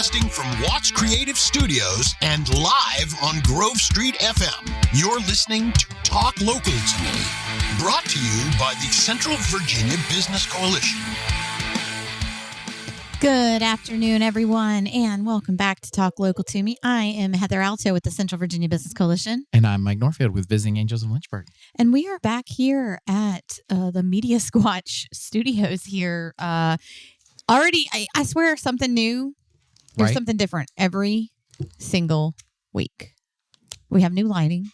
Broadcasting from Watts Creative Studios and live on Grove Street FM. You're listening to Talk Local to Me, brought to you by the Central Virginia Business Coalition. Good afternoon, everyone, and welcome back to Talk Local to Me. I am Heather Alto with the Central Virginia Business Coalition. And I'm Mike Norfield with Visiting Angels of Lynchburg. And we are back here at the Media Squatch Studios here. Already, I swear, something new. There's something different every single week. We have new lighting.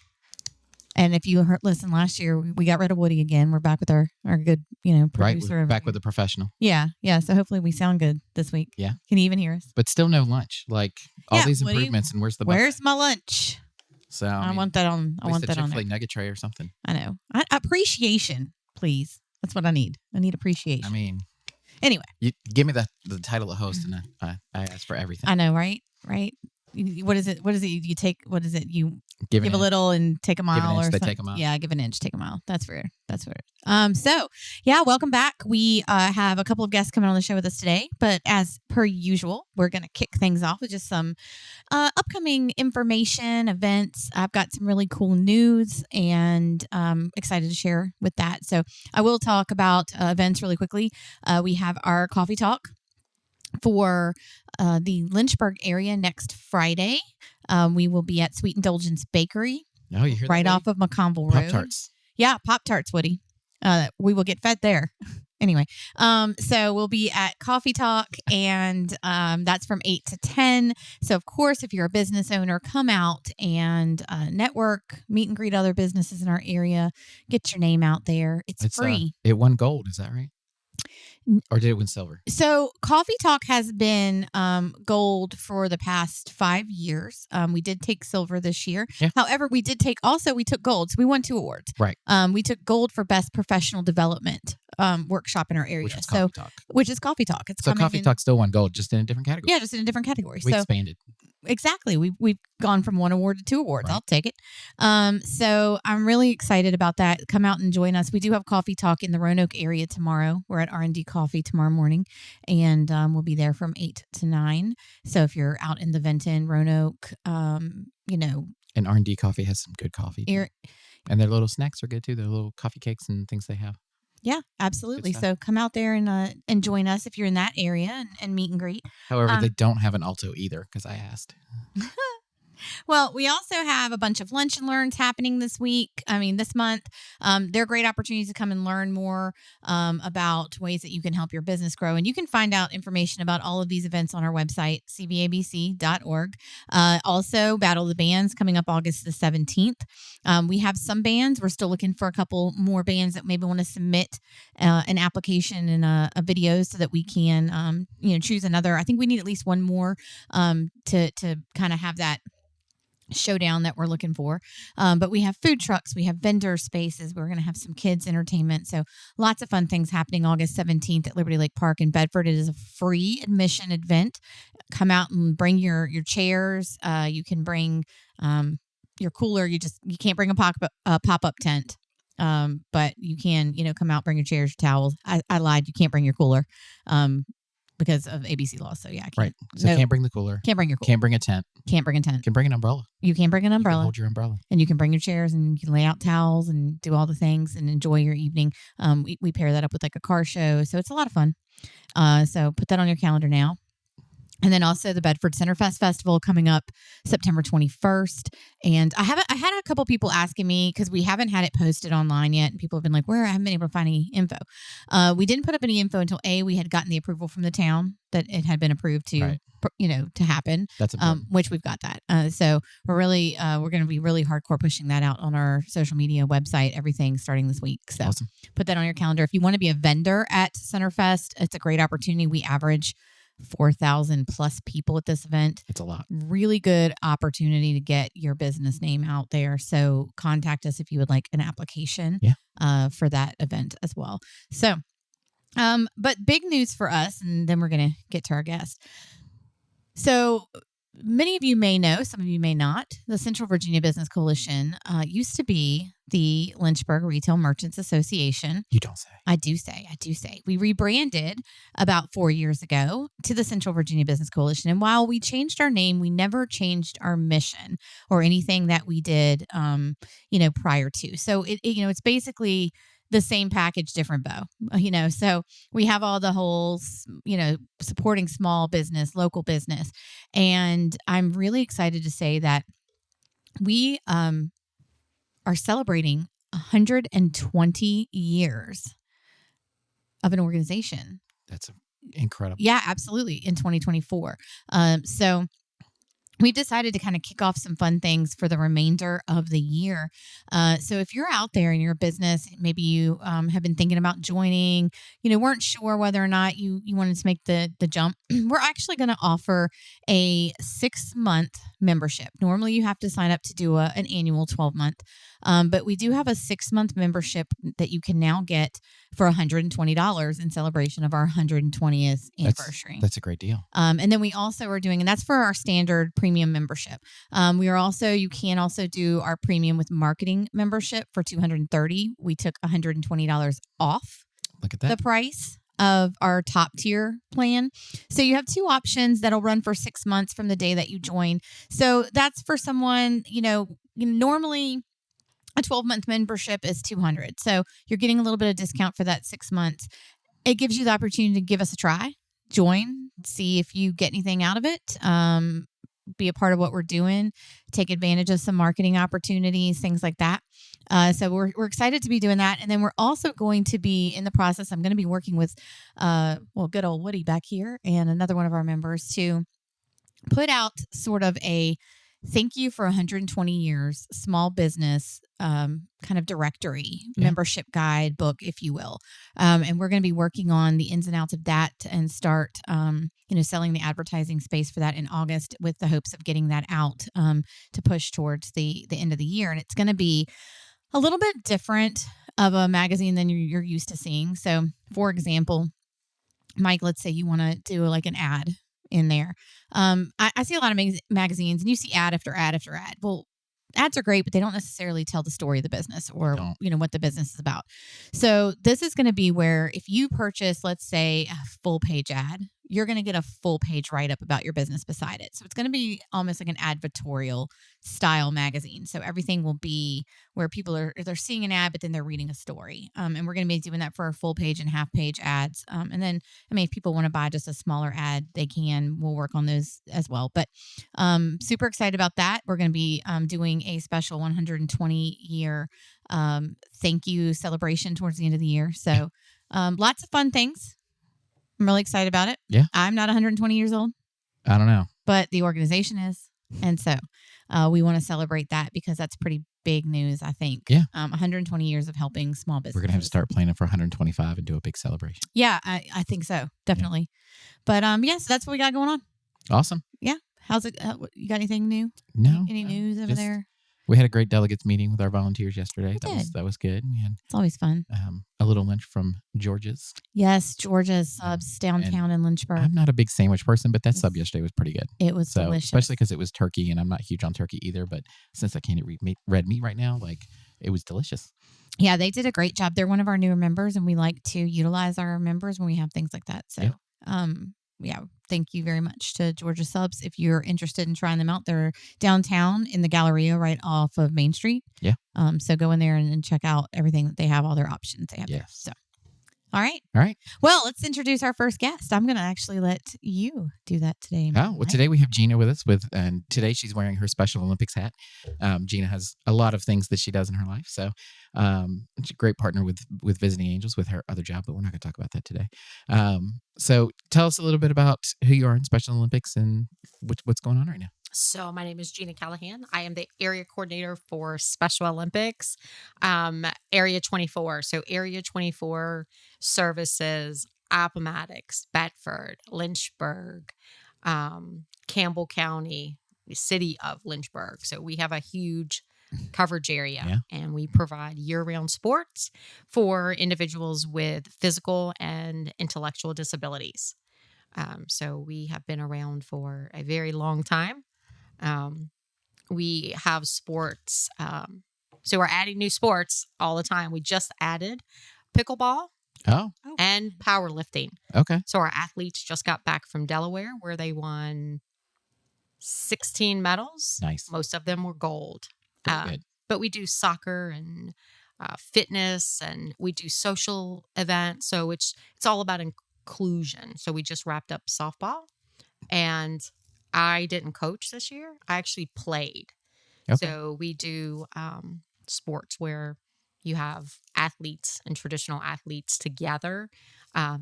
And if you listen last year, we got rid of Woody again. We're back with our good, producer. Right, back with the professional. Yeah. So hopefully we sound good this week. Yeah. Can you even hear us? But still no lunch. Like all these improvements, and where's the buffet? Where's my lunch? So I want that on. I want that on Chick-fil-A nugget tray or something. I know. Appreciation, please. That's what I need. I need appreciation. I mean, anyway, you give me the title of host, and I ask for everything. I know, right? What is it? You take. What is it? You give a little and take a mile, give an inch, or they something. take a mile. Yeah, give an inch, take a mile. That's fair. So welcome back. We have a couple of guests coming on the show with us today, but as per usual, we're going to kick things off with just some upcoming information, events. I've got some really cool news, and excited to share with that. So I will talk about events really quickly. We have our coffee talk for the Lynchburg area next Friday. We will be at Sweet Indulgence Bakery. Oh, you hear right that, off of McConville Road. Pop-Tarts. Yeah, Pop-Tarts, Woody. We will get fed there. Anyway, so we'll be at Coffee Talk, and that's from 8 to 10. So, of course, if you're a business owner, come out and network, meet and greet other businesses in our area. Get your name out there. It's free. It won gold. Is that right? Or did it win silver? So Coffee Talk has been gold for the past 5 years. We did take silver this year. Yeah. However, we took gold. So we won 2 awards. Right. We took gold for best professional development workshop in our area. Which is Coffee Talk. Which is Coffee Talk. So Coffee Talk still won gold, just in a different category. Yeah, just in a different category. We expanded. Exactly. We've gone from 1 award to 2 awards. Right. I'll take it. So I'm really excited about that. Come out and join us. We do have Coffee Talk in the Roanoke area tomorrow. We're at R&D Coffee tomorrow morning, and we'll be there from 8 to 9. So if you're out in the Venton, Roanoke, And R&D Coffee has some good coffee. And their little snacks are good too. Their little coffee cakes and things they have. Yeah, absolutely. So come out there and join us if you're in that area and meet and greet. However, they don't have an Alto either, because I asked. Well, we also have a bunch of lunch and learns happening this month. They're great opportunities to come and learn more about ways that you can help your business grow. And you can find out information about all of these events on our website, cbabc.org. Also, Battle of the Bands coming up August the 17th. We have some bands. We're still looking for a couple more bands that maybe want to submit an application and a video so that we can, choose another. I think we need at least one more to kind of have that showdown that we're looking for. But we have food trucks, we have vendor spaces, we're going to have some kids entertainment. So lots of fun things happening August 17th at Liberty Lake Park in Bedford. It is a free admission event. Come out and bring your chairs. You can bring your cooler. You can't bring a pop-up tent. But you can, come out, bring your chairs, your towels. I lied. You can't bring your cooler. Because of ABC laws. So, yeah. I can't. Right. So can't bring the cooler. Can't bring your cooler. Can't bring a tent. Can't bring a tent. Can bring an umbrella. You can bring an umbrella. You can hold your umbrella. And you can bring your chairs and you can lay out towels and do all the things and enjoy your evening. We pair that up with like a car show. So it's a lot of fun. So put that on your calendar now. And then also the Bedford Centerfest Festival coming up September 21st. And I had a couple people asking me, because we haven't had it posted online yet. And people have been like, where? I haven't been able to find any info. We didn't put up any info until we had gotten the approval from the town that it had been approved to, to happen. That's important. Which we've got that. So we're really, we're going to be really hardcore pushing that out on our social media website, everything starting this week. So awesome. Put that on your calendar. If you want to be a vendor at Centerfest, it's a great opportunity. We average 4,000 plus people at this event. It's a lot. Really good opportunity to get your business name out there. So contact us if you would like an application for that event as well. So, but big news for us, and then we're going to get to our guest. So many of you may know, some of you may not, the Central Virginia Business Coalition used to be the Lynchburg Retail Merchants Association. You don't say. I do say. We rebranded about 4 years ago to the Central Virginia Business Coalition. And while we changed our name, we never changed our mission or anything that we did, prior to. So it's basically the same package, different bow, so we have all the holes, supporting small business, local business. And I'm really excited to say that we are celebrating 120 years of an organization. That's incredible. Yeah, absolutely. In 2024. So we've decided to kind of kick off some fun things for the remainder of the year. So if you're out there in your business, maybe you have been thinking about joining, weren't sure whether or not you wanted to make the jump, we're actually going to offer a 6-month membership. Normally you have to sign up to do an annual 12-month, but we do have a 6-month membership that you can now get for $120 in celebration of our 120th anniversary. That's a great deal. And then we also are doing, and that's for our standard premium membership. You can also do our premium with marketing membership for $230. We took $120 off. Look at that. The price of our top tier plan. So you have 2 options that'll run for 6 months from the day that you join. So that's for someone, normally a 12-month membership is $200. So you're getting a little bit of discount for that 6 months. It gives you the opportunity to give us a try, join, see if you get anything out of it. Be a part of what we're doing, take advantage of some marketing opportunities, things like that. So we're excited to be doing that. And then we're also going to be in the process. I'm going to be working with, good old Woody back here and another one of our members to put out sort of a thank you for 120 years small business kind of directory, membership guide book, if you will. And we're going to be working on the ins and outs of that and start, selling the advertising space for that in August with the hopes of getting that out to push towards the end of the year. And it's going to be a little bit different of a magazine than you're used to seeing. So, for example, Mike, let's say you want to do like an ad in there. I see a lot of magazines and you see ad after ad after ad. Well, ads are great, but they don't necessarily tell the story of the business or, what the business is about. So this is going to be where if you purchase, let's say, a full page ad, you're going to get a full page write-up about your business beside it. So it's going to be almost like an advertorial style magazine. So everything will be where people they're seeing an ad, but then they're reading a story. And we're going to be doing that for our full page and half page ads. And then, if people want to buy just a smaller ad, they can. We'll work on those as well. But super excited about that. We're going to be doing a special 120-year thank you celebration towards the end of the year. So lots of fun things. I'm really excited about it. Yeah. I'm not 120 years old. I don't know. But the organization is. And so we want to celebrate that because that's pretty big news, I think. Yeah. 120 years of helping small businesses. We're going to have to start planning for 125 and do a big celebration. Yeah, I think so. Definitely. Yeah. But so that's what we got going on. Awesome. Yeah. How's it? You got anything new? No. Any news over there? We had a great delegates meeting with our volunteers yesterday. That was good. We had it's always fun. A little lunch from George's. Yes, George's subs downtown in Lynchburg. I'm not a big sandwich person, but that sub yesterday was pretty good. It was delicious, especially because it was turkey, and I'm not huge on turkey either. But since I can't eat red meat right now, it was delicious. Yeah, they did a great job. They're one of our newer members, and we like to utilize our members when we have things like that. So, thank you very much to Georgia Subs. If you're interested in trying them out, they're downtown in the Galleria right off of Main Street. Yeah. So go in there and check out everything that they have, all their options they have there. So, all right. Well, let's introduce our first guest. I'm going to actually let you do that today. Today we have Gina with us and today she's wearing her Special Olympics hat. Gina has a lot of things that she does in her life. So she's a great partner with Visiting Angels with her other job, but we're not going to talk about that today. So tell us a little bit about who you are in Special Olympics and what's going on right now. So my name is Gina Callahan. I am the area coordinator for Special Olympics, Area 24. So Area 24 services Appomattox, Bedford, Lynchburg, Campbell County, the city of Lynchburg. So we have a huge coverage area and we provide year-round sports for individuals with physical and intellectual disabilities. So we have been around for a very long time. We have sports. So we're adding new sports all the time. We just added pickleball Oh, and powerlifting. okay. So our athletes just got back from Delaware where they won 16 medals. Nice. Most of them were gold. Very good. But we do soccer and fitness, and we do social events. So it's all about inclusion. So we just wrapped up softball, and I didn't coach this year. I actually played. Okay. So we do sports where you have athletes and traditional athletes together,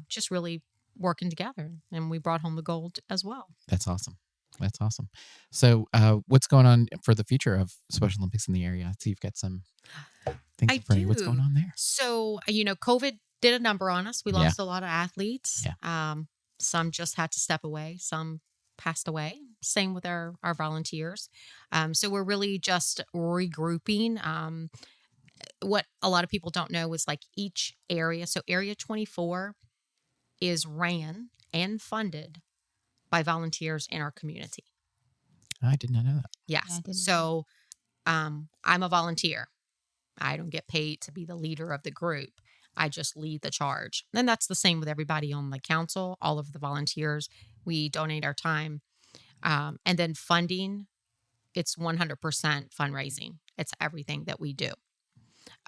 just really working together. And we brought home the gold as well. That's awesome. That's awesome. So, what's going on for the future of Special Olympics in the area? I see you've got some things I in front of you. What's do. going on there? So, COVID did a number on us. We Yeah. lost a lot of athletes. Yeah. Some just had to step away. Some passed away. Same with our volunteers. So we're really just regrouping. What a lot of people don't know is like each area. So Area 24 is ran and funded by volunteers in our community. I did not know that. Yes. Yeah, I didn't So I'm a volunteer. I don't get paid to be the leader of the group. I just lead the charge. And that's the same with everybody on the council, all of the volunteers. We donate our time. And then funding, it's 100% fundraising. It's everything that we do.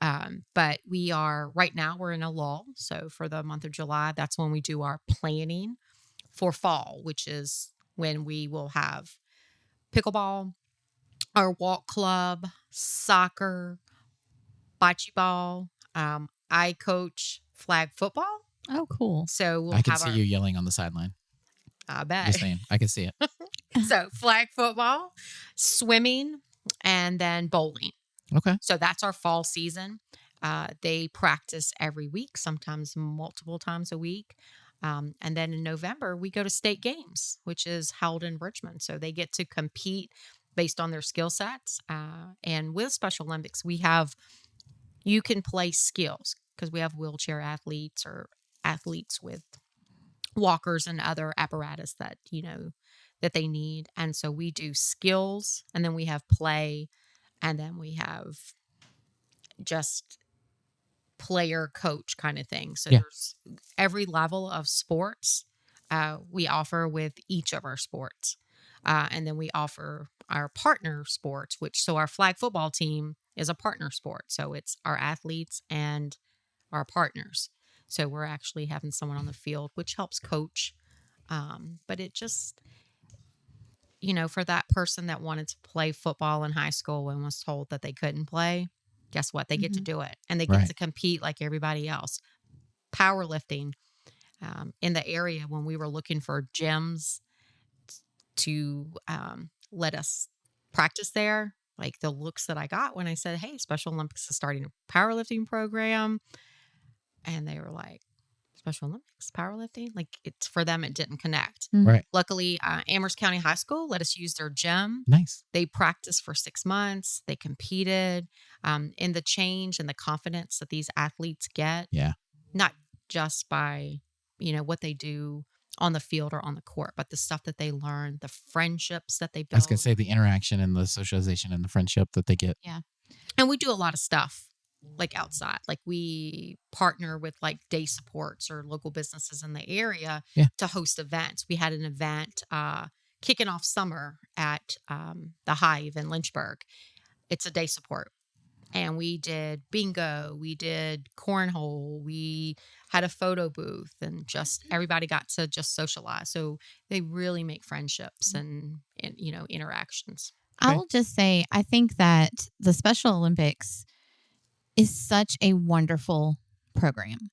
But right now we're in a lull. So for the month of July, that's when we do our planning for fall, which is when we will have pickleball, our walk club, soccer, bocce ball. I coach flag football. Oh, cool. So we'll I can have see you yelling on the sideline. I bet. Just saying. I can see it. So flag football, swimming, and then bowling. Okay. So that's our fall season. They practice every week, sometimes multiple times a week. And then in November, we go to state games, which is held in Richmond. So they get to compete based on their skill sets. And with Special Olympics, you can play skills because we have wheelchair athletes or athletes with walkers and other apparatus that, that they need. And so we do skills, and then we have play, and then we have just player coach kind of thing. So Yeah. there's every level of sports we offer with each of our sports. And then we offer our partner sports, so our flag football team is a partner sport. So it's our athletes and our partners. So we're actually having someone on the field, which helps coach. But it just, for that person that wanted to play football in high school and was told that they couldn't play, guess what? They get to do it, and they get Right. to compete like everybody else. Powerlifting in the area, when we were looking for gyms to let us practice there, like the looks that I got when I said, hey, Special Olympics is starting a powerlifting program. And they were like, Special Olympics, powerlifting? Like, it's for them, it didn't connect. Right. Luckily, Amherst County High School let us use their gym. Nice. They practiced for 6 months. They competed in the change and the confidence that these athletes get. Yeah. Not just by, what they do on the field or on the court, but the stuff that they learn, the friendships that they I build. was going to say the interaction and the socialization and the friendship that they get. And we do a lot of stuff like outside. Like we partner with like day supports or local businesses in the area to host events. We had an event kicking off summer at the Hive in Lynchburg. It's a day support. And we did bingo, we did cornhole, we had a photo booth, and just everybody got to just socialize. So they really make friendships and interactions. I will just say, I think that the Special Olympics is such a wonderful program.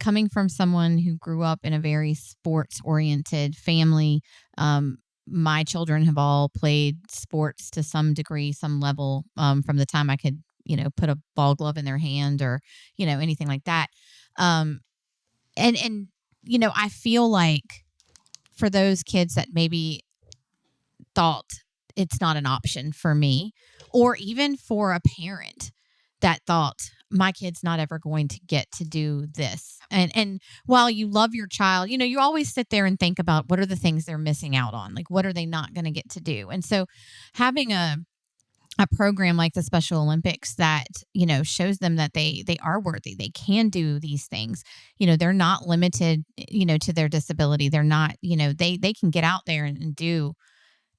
Coming from someone who grew up in a very sports-oriented family, my children have all played sports to some degree, some level, from the time I could, put a ball glove in their hand or, anything like that. And I feel like for those kids that maybe thought it's not an option for me, or even for a parent that thought, my kid's not ever going to get to do this. And while you love your child, you always sit there and think about what are the things they're missing out on? Like, what are they not going to get to do? And so having a program like the Special Olympics that, shows them that they are worthy, they can do these things, they're not limited, to their disability. They're not, they can get out there and do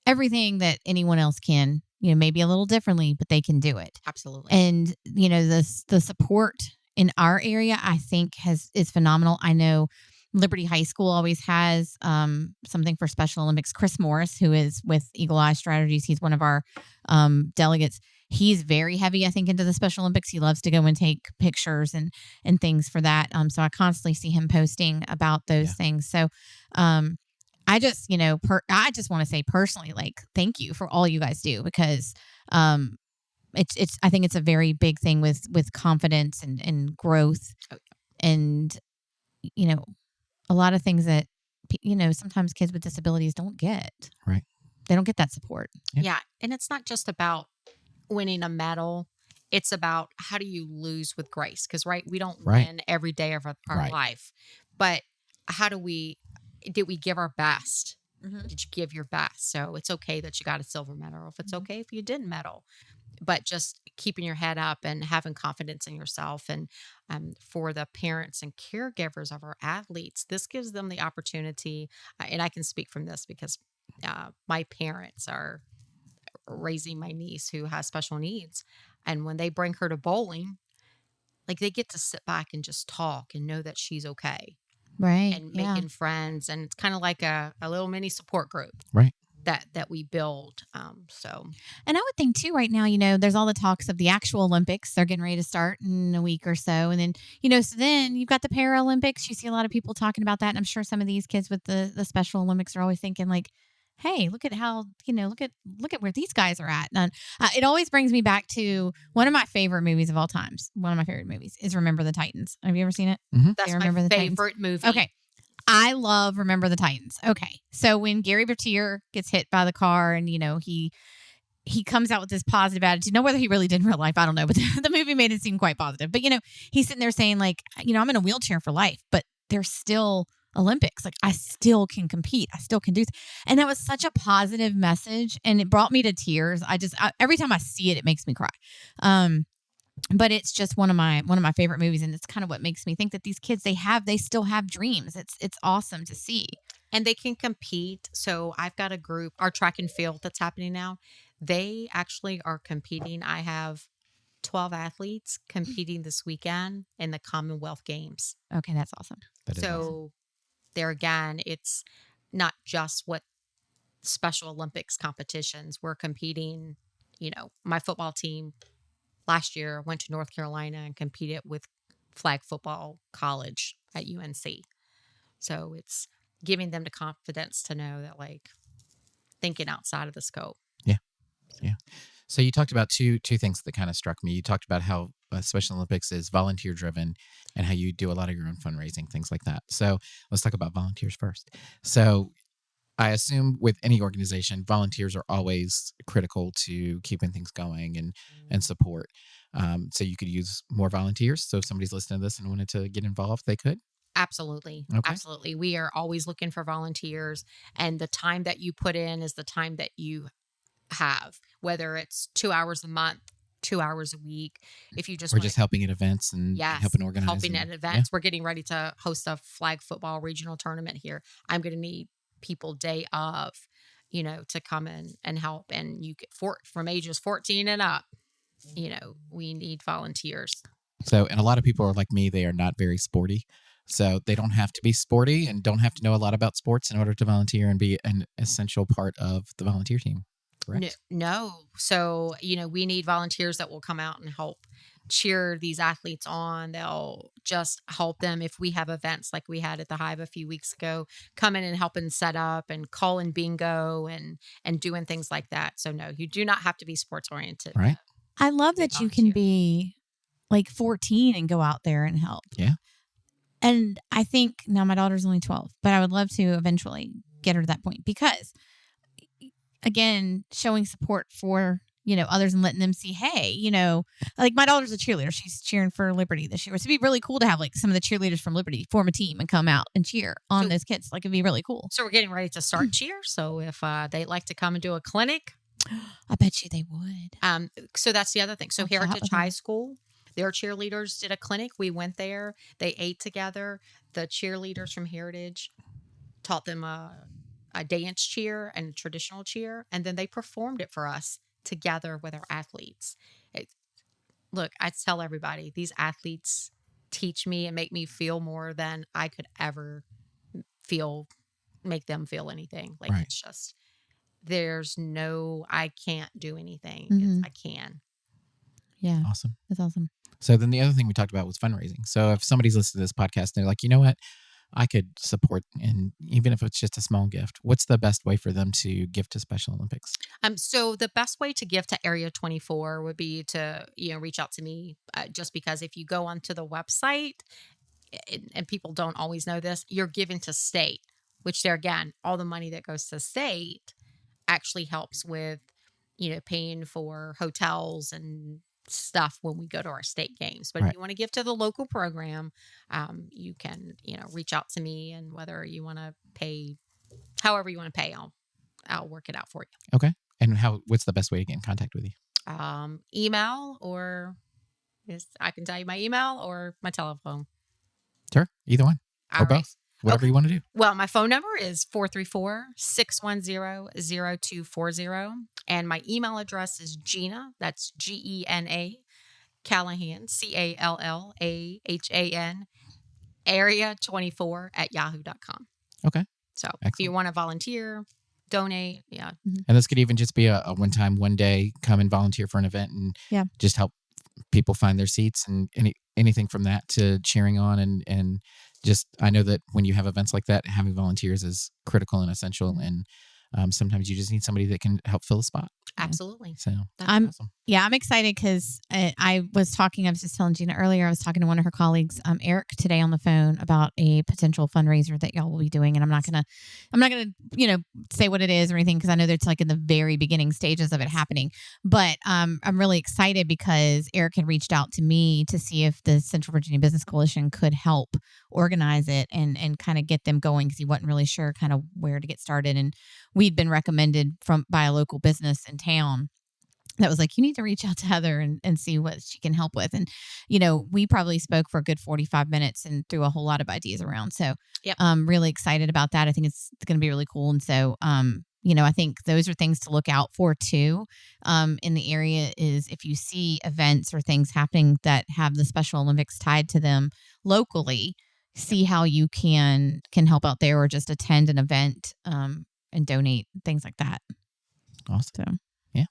everything that anyone else can, maybe a little differently, but they can do it. Absolutely. And, the support in our area, I think is phenomenal. I know Liberty High School always has something for Special Olympics. Chris Morris, who is with Eagle Eye Strategies, he's one of our delegates. He's very heavy, I think, into the Special Olympics. He loves to go and take pictures and things for that. So I constantly see him posting about those things. So I just, I just want to say personally, like, thank you for all you guys do, because it's I think it's a very big thing with confidence and growth, and a lot of things that sometimes kids with disabilities don't get. Right. They don't get that support. Yeah. And it's not just about winning a medal. It's about how do you lose with grace? Because, we don't win every day of our life. But did we give our best? Mm-hmm. Did you give your best? So it's okay that you got a silver medal. If it's okay if you didn't medal. But just keeping your head up and having confidence in yourself. And for the parents and caregivers of our athletes, this gives them the opportunity. And I can speak from this because my parents are raising my niece who has special needs. And when they bring her to bowling, like, they get to sit back and just talk and know that she's okay. Right. And making friends. And it's kind of like a little mini support group. Right. That we build. And I would think too, right now, there's all the talks of the actual Olympics. They're getting ready to start in a week or so. And then, so then you've got the Paralympics. You see a lot of people talking about that. And I'm sure some of these kids with the Special Olympics are always thinking like, hey, look at how, look at where these guys are at. And it always brings me back to one of my favorite movies of all times. One of my favorite movies is Remember the Titans. Have you ever seen it? Mm-hmm. That's my favorite movie. Okay. I love Remember the Titans. Okay. So when Gary Bertier gets hit by the car and, he comes out with this positive attitude. Know whether he really did in real life, I don't know, but the movie made it seem quite positive. But, he's sitting there saying like, I'm in a wheelchair for life, but there's still Olympics. Like, I still can compete. I still can do. And that was such a positive message. And it brought me to tears. Every time I see it, it makes me cry. But it's just one of my favorite movies, and it's kind of what makes me think that these kids they still have dreams. It's awesome to see, and they can compete. So I've got a group, our track and field that's happening now. They actually are competing. I have 12 athletes competing this weekend in the Commonwealth Games. Okay, that's awesome. So there again, it's not just what Special Olympics competitions. We're competing. My football team last year went to North Carolina and competed with flag football college at UNC. So it's giving them the confidence to know that, like, thinking outside of the scope. Yeah. Yeah. So you talked about two things that kind of struck me. You talked about how Special Olympics is volunteer driven and how you do a lot of your own fundraising, things like that. So let's talk about volunteers first. So I assume with any organization, volunteers are always critical to keeping things going and support. So you could use more volunteers. So if somebody's listening to this and wanted to get involved, they could. Absolutely. Okay. Absolutely. We are always looking for volunteers, and the time that you put in is the time that you have, whether it's 2 hours a month, 2 hours a week. If you just helping at events and helping organize. Helping at events. We're getting ready to host a flag football regional tournament here. I'm going to need people day of, to come in and help. And you get from ages 14 and up, we need volunteers. So, and a lot of people are like me, they are not very sporty. So they don't have to be sporty and don't have to know a lot about sports in order to volunteer and be an essential part of the volunteer team. Correct? No. So, we need volunteers that will come out and help cheer these athletes on. They'll just help them if we have events like we had at the Hive a few weeks ago, come in and help and set up and call in bingo and doing things like that. So no, you do not have to be sports oriented. Right. I love that you can be like 14 and go out there and help. Yeah. And I think now my daughter's only 12, but I would love to eventually get her to that point because, again, showing support for others and letting them see, hey, like my daughter's a cheerleader. She's cheering for Liberty this year. So it'd be really cool to have like some of the cheerleaders from Liberty form a team and come out and cheer on those kids. Like it'd be really cool. So we're getting ready to start cheer. So if they'd like to come and do a clinic, I bet you they would. So that's the other thing. So I'll chat Heritage with High them. School, their cheerleaders did a clinic. We went there. They ate together. The cheerleaders from Heritage taught them a dance cheer and a traditional cheer, and then they performed it for us together with our athletes. Look, I tell everybody, these athletes teach me and make me feel more than I could ever make them feel anything. Like Right. it's just, there's no, I can't do anything. Mhm. I can. Yeah, Awesome. that's awesome. So then the other thing we talked about was fundraising. So if somebody's listening to this podcast and they're like, you know what, I could support, and even if it's just a small gift, what's the best way for them to give to Special Olympics? So the best way to give to Area 24 would be to, reach out to me, just because if you go onto the website, and people don't always know this, you're giving to state, which there again, all the money that goes to state actually helps with, paying for hotels and stuff when we go to our state games. But Right. if you want to give to the local program, you can, reach out to me, and whether you want to pay, however you want to pay, I'll work it out for you. Okay. And what's the best way to get in contact with you? Email, or I can tell you my email or my telephone. Sure. Either one All or right. both. Whatever Okay. you want to do. Well, my phone number is 434-610-0240. And my email address is Gina, that's Gena, Callahan, Callahan, area24@yahoo.com. Okay. So if Excellent. you want to volunteer, donate, yeah. And this could even just be a one-time, one day, come and volunteer for an event and Yeah. just help people find their seats, and anything from that to cheering on. And just, I know that when you have events like that, having volunteers is critical and essential. And sometimes you just need somebody that can help fill a spot. Absolutely. So That's I'm awesome. Yeah, I'm excited because I was just telling Gina earlier, I was talking to one of her colleagues, Eric, today on the phone about a potential fundraiser that y'all will be doing. And I'm not gonna, say what it is or anything, because I know that it's like in the very beginning stages of it happening. But I'm really excited because Eric had reached out to me to see if the Central Virginia Business Coalition could help organize it and kind of get them going, because he wasn't really sure kind of where to get started. And we'd been recommended by a local business in town that was like, you need to reach out to Heather and see what she can help with. And, we probably spoke for a good 45 minutes and threw a whole lot of ideas around. So Yep. I'm really excited about that. I think it's going to be really cool. And so, I think those are things to look out for too, in the area, is if you see events or things happening that have the Special Olympics tied to them locally, see how you can help out there, or just attend an event, and donate, things like that. Awesome. So.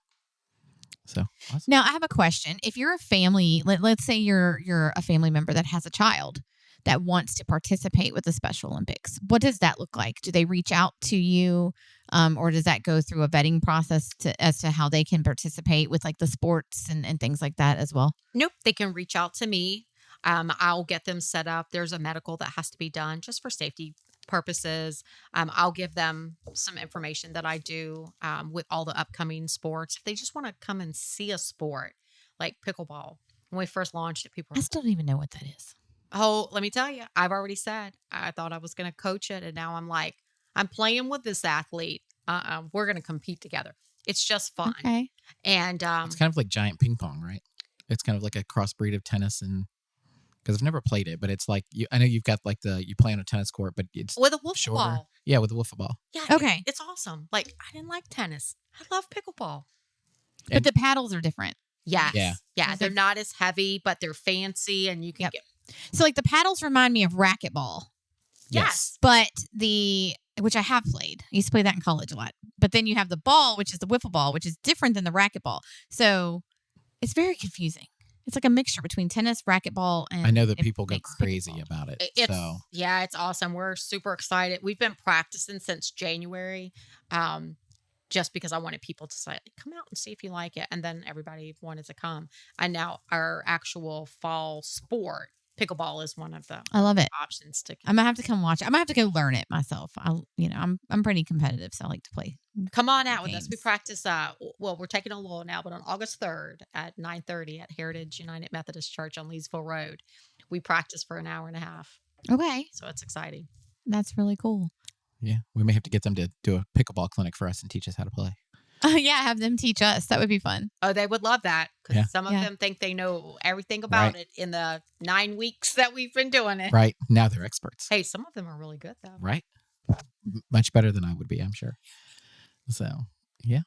So awesome. Now, I have a question. If you're a family, let's say you're a family member that has a child that wants to participate with the Special Olympics, what does that look like? Do they reach out to you, or does that go through a vetting process as to how they can participate with like the sports and things like that as well? Nope. They can reach out to me. I'll get them set up. There's a medical that has to be done just for safety purposes. I'll give them some information that I do with all the upcoming sports. If they just want to come and see a sport like pickleball, when we first launched it, people I were, still don't even know what that is. oh, let me tell you, I've already said I thought I was going to coach it, and now I'm like, I'm playing with this athlete. We're going to compete together. It's just fun. Okay. And It's kind of like giant ping pong, right? It's kind of like a crossbreed of tennis, and because I've never played it, but it's like I know you've got like you play on a tennis court, but it's with a wiffle shorter. ball. Yeah, with a wiffle ball. Yeah. Okay. It's awesome. Like, I didn't like tennis. I love pickleball. But And- the paddles are different. Yes. Yeah. Yeah. So They're not as heavy, but they're fancy, and you can Yep. get. So like the paddles remind me of racquetball. Yes. But which I have played. I used to play that in college a lot. But then you have the ball, which is the wiffle ball, which is different than the racquetball. So it's very confusing. It's like a mixture between tennis, racquetball, and I know that it people go makes crazy pickleball. about it. It's So yeah, it's awesome. We're super excited. We've been practicing since January, just because I wanted people to say, come out and see if you like it, and then everybody wanted to come. And now our actual fall sport pickleball is one of the I love it. options to I'm gonna have to come watch it. I'm gonna have to go learn it myself. I'm pretty competitive, so I like to play. come on out with us. We Games. practice. Well, we're taking a little now, but on August 3rd at 9:30 at Heritage United Methodist Church on Leesville Road, we practice for an hour and a half. Okay, So it's exciting. that's really cool. Yeah, we may have to get them to do a pickleball clinic for us and teach us how to play. Yeah, have them teach us. That would be fun. Oh, they would love that because Yeah. some of Yeah. them think they know everything about it in the 9 weeks that we've been doing it. Right now, they're experts. Hey, some of them are really good though. Right, much better than I would be, I'm sure. So yeah,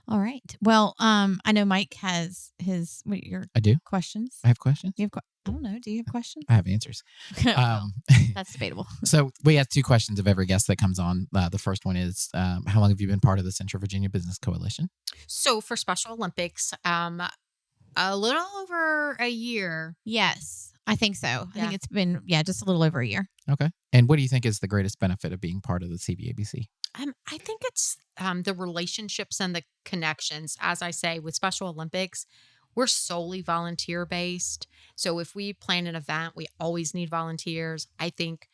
All right. Well, I know Mike has your I do. questions. I have questions. Do you have? I don't know. Do you have questions? I have answers. Well, that's debatable. So we ask 2 questions of every guest that comes on. The first one is, how long have you been part of the Central Virginia Business Coalition? So for Special Olympics, a little over a year. Yes, I think so. I Yeah. think it's been just a little over a year. Okay. And what do you think is the greatest benefit of being part of the CVABC? I think it's the relationships and the connections. As I say, with Special Olympics, we're solely volunteer based. So if we plan an event, we always need volunteers. I think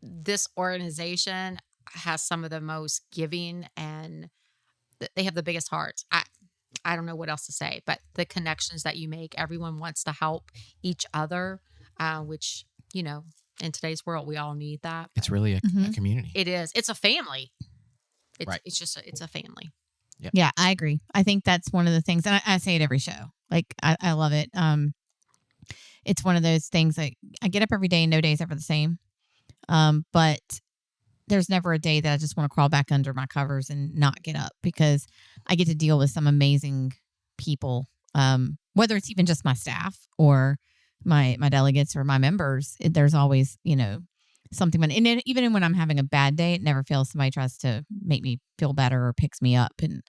this organization has some of the most giving and they have the biggest hearts. I don't know what else to say, but the connections that you make, everyone wants to help each other, which, in today's world, we all need that. It's really a Mhm. community. It is. It's a family. Right. It's just, it's a family. Yeah, I agree. I think that's one of the things, and I say it every show. Like I love it. It's one of those things that I get up every day and no day is ever the same. But there's never a day that I just want to crawl back under my covers and not get up because I get to deal with some amazing people. Whether it's even just my staff or my delegates or my members, there's always, something. And even when I'm having a bad day, it never fails. Somebody tries to make me feel better or picks me up. And,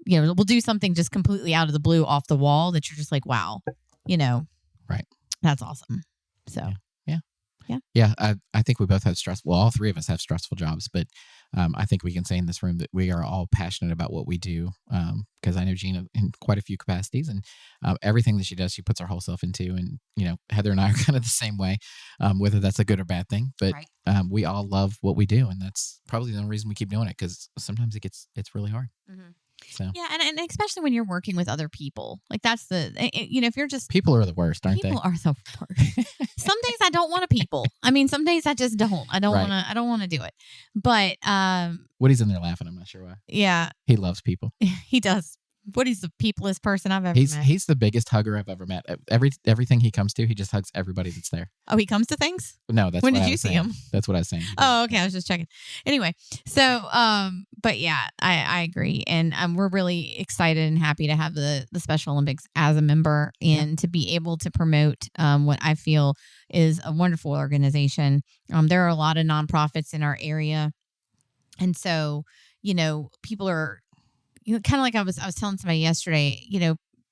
we'll do something just completely out of the blue off the wall that you're just like, wow, Right. That's awesome. So, Yeah, I think we both have all 3 of us have stressful jobs, but I think we can say in this room that we are all passionate about what we do because I know Gina in quite a few capacities and everything that she does, she puts her whole self into. And, Heather and I are kind of the same way, whether that's a good or bad thing. But Right. we all love what we do. And that's probably the only reason we keep doing it because sometimes it's really hard. So yeah. And especially when you're working with other people, like that's if you're just people are the worst, aren't people they? are the worst. Some days I don't want to people. I mean, some days I just don't. I don't Right. want to. I don't want to do it. But Woody's in there laughing. I'm not sure why. yeah, He loves people. he does. Woody's the peoplest person I've ever met. He's the biggest hugger I've ever met. Everything he comes to, he just hugs everybody that's there. Oh, he comes to things? No, that's When what did I you was see saying. him? That's what I was saying. Oh, okay. I was just checking. Anyway, so but yeah, I agree, and we're really excited and happy to have the Special Olympics as a member and to be able to promote what I feel is a wonderful organization. There are a lot of nonprofits in our area, and so people are kind of like I was telling somebody yesterday.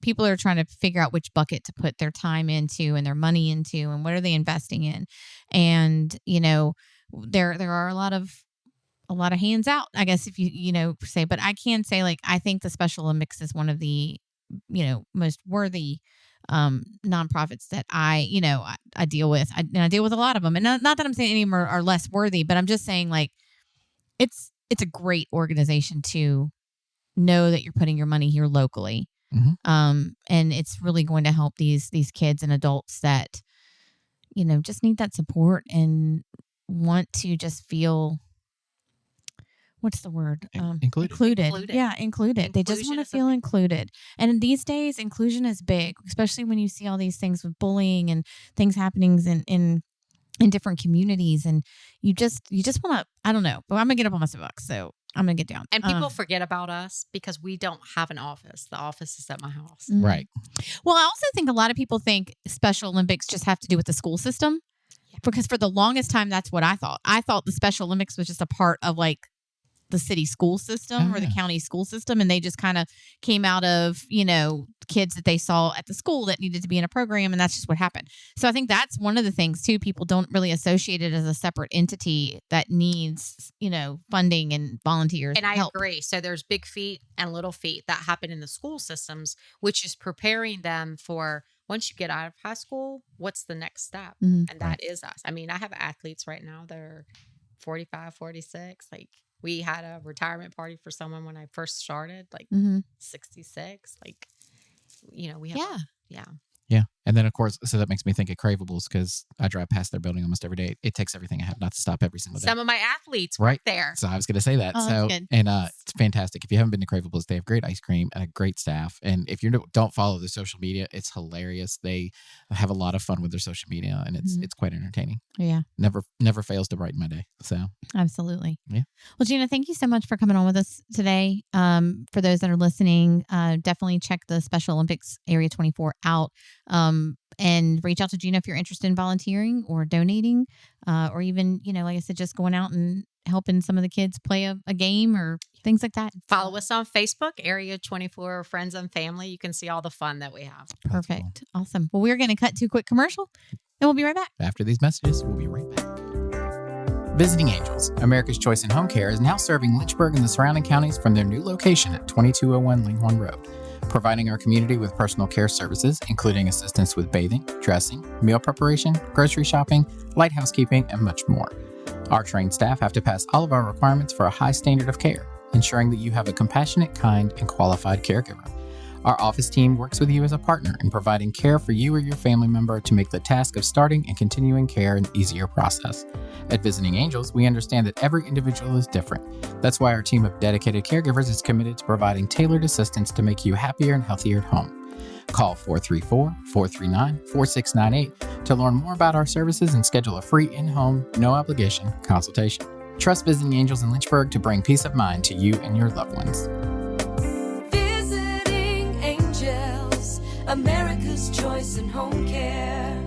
People are trying to figure out which bucket to put their time into and their money into, and what are they investing in, and there are a lot of hands out, I guess, if you say, but I can say, like, I think the Special Olympics is one of the most worthy nonprofits that I deal with. I deal with a lot of them, and not that I'm saying any of them are less worthy, but I'm just saying, like, it's a great organization to know that you're putting your money here locally. Mhm. And it's really going to help these kids and adults that just need that support and want to just feel, what's the word? Included. Included. Yeah, included. They just Inclusion want to is a feel big- included. And these days, inclusion is big, especially when you see all these things with bullying and things happening in different communities. And you just want to, I don't know, but I'm gonna get up on my soapbox, so I'm gonna get down. And people forget about us because we don't have an office. The office is at my house. Mhm. Right. Well, I also think a lot of people think Special Olympics just have to do with the school system, because for the longest time, that's what I thought. I thought the Special Olympics was just a part of like the city school system or the county school system, and they just kind of came out of kids that they saw at the school that needed to be in a program, and that's just what happened. So I think that's one of the things too. People don't really associate it as a separate entity that needs funding and volunteers And I help. agree. So there's big feet and little feet that happen in the school systems, which is preparing them for once you get out of high school, what's the next step? Mhm. And that is us. I mean, I have athletes right now that are 45, 46. Like, we had a retirement party for someone when I first started, like Mm-hmm. 66. Like, we have, Yeah. yeah. Yeah. And then, of course, so that makes me think of Cravables because I drive past their building almost every day. It takes everything I have not to stop every single day. Some of my athletes Right. work there. So I was going to say that. Oh, So, that's good. and it's fantastic. If you haven't been to Cravables, they have great ice cream and a great staff. And if you don't follow their social media, it's hilarious. They have a lot of fun with their social media, and Mhm. it's quite entertaining. Yeah. Never fails to brighten my day. So Absolutely. Yeah. Well, Gina, thank you so much for coming on with us today. For those that are listening, definitely check the Special Olympics Area 24 out. And reach out to Gina if you're interested in volunteering or donating, or even, like I said, just going out and helping some of the kids play a game or things like that. Follow us on Facebook, Area 24 Friends and Family. You can see all the fun that we have. That's cool. Perfect. Awesome. Well, we're going to cut to a quick commercial and we'll be right back. After these messages, we'll be right back. Visiting Angels, America's Choice in Home Care, is now serving Lynchburg and the surrounding counties from their new location at 2201 Linghorn Road, providing our community with personal care services, including assistance with bathing, dressing, meal preparation, grocery shopping, light housekeeping, and much more. Our trained staff have to pass all of our requirements for a high standard of care, ensuring that you have a compassionate, kind, and qualified caregiver. Our office team works with you as a partner in providing care for you or your family member to make the task of starting and continuing care an easier process. At Visiting Angels, we understand that every individual is different. That's why our team of dedicated caregivers is committed to providing tailored assistance to make you happier and healthier at home. Call 434-439-4698 to learn more about our services and schedule a free in-home, no-obligation consultation. Trust Visiting Angels in Lynchburg to bring peace of mind to you and your loved ones. Visiting Angels, America's Choice in Home Care.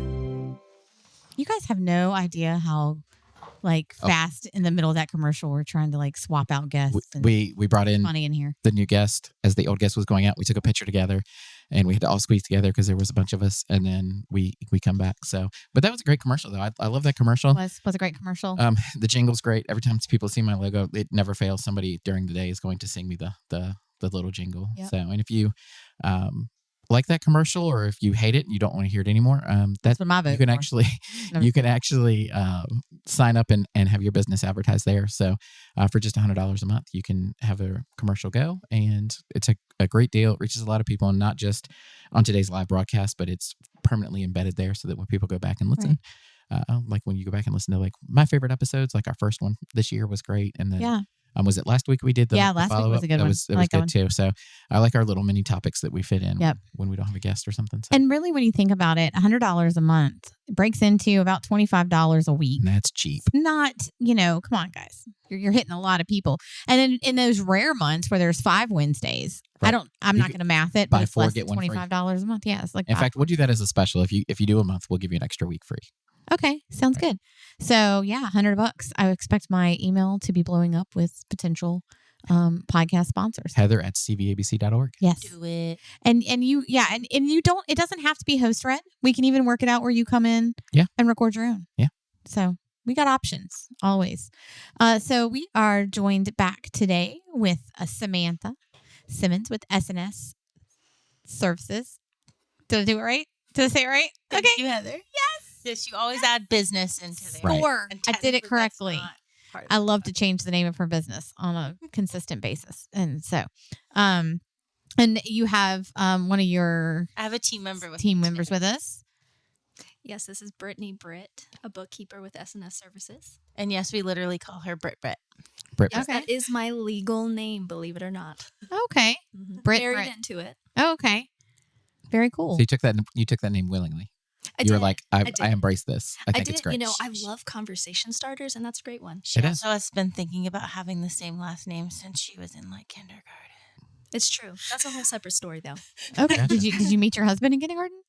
You guys have no idea how fast in the middle of that commercial we're trying to swap out guests. And We brought in funny in here. the new guest as the old guest was going out. We took a picture together, and we had to all squeeze together because there was a bunch of us, and then we come back. So, but that was a great commercial, though. I love that commercial. Was a great commercial. The jingle's great. Every time people see my logo, it never fails. Somebody during the day is going to sing me the little jingle. Yep. So, and if you like that commercial, or if you hate it and you don't want to hear it anymore, That's what my vote you can for. actually you can actually sign up and have your business advertised there. So for just $100 a month, you can have a commercial go, and it's a great deal. It reaches a lot of people, and not just on today's live broadcast, but it's permanently embedded there so that when people go back and listen, like when you go back and listen to my favorite episodes, like our first one this year was great, and then Yeah. Was it last week we did the Yeah, last week was follow-up? a good That one. was I like that good too. So I like our little mini topics that we fit in Yep. when we don't have a guest or something. So. And really, when you think about it, $100 a month breaks into about $25 a week. And that's cheap. Not, come on, guys. You're hitting a lot of people. And then in those rare months where there's 5 Wednesdays, Right. I'm You not could going to math it, buy but it's 4, less get than one free. $25 a month. Yeah, it's like In five. fact, we'll do that as a special. If you do a month, we'll give you an extra week free. Okay, sounds good. So yeah, $100. I expect my email to be blowing up with potential podcast sponsors. Heather at cvabc.org. Yes. Do it. And you don't, it doesn't have to be host read. We can even work it out where you come in and record your own. Yeah. So we got options always. So we are joined back today with Samantha Simmons with SNS Services. Did I do it right? Did I say it right? Thank you, Heather. Yes, you always add business into there. Right. Score. And I did it technically that's correctly. not part of I it. love to change the name of her business on a consistent basis. And so, and you have one of your I have a team member with team me members today. with us. Yes, this is Brittany Britt, a bookkeeper with SNS Services. And yes, we literally call her Brit. Brit. Okay. That is my legal name, believe it or not. Okay. Britt Married Britt. into it. Oh, okay. Very cool. So you took that name willingly. You were like, I did. embrace this. I think it's great. I love conversation starters, and that's a great one. She It is. also has been thinking about having the same last name since she was in kindergarten. It's true. That's a whole separate story, though. Okay. Gotcha. Did you meet your husband in kindergarten?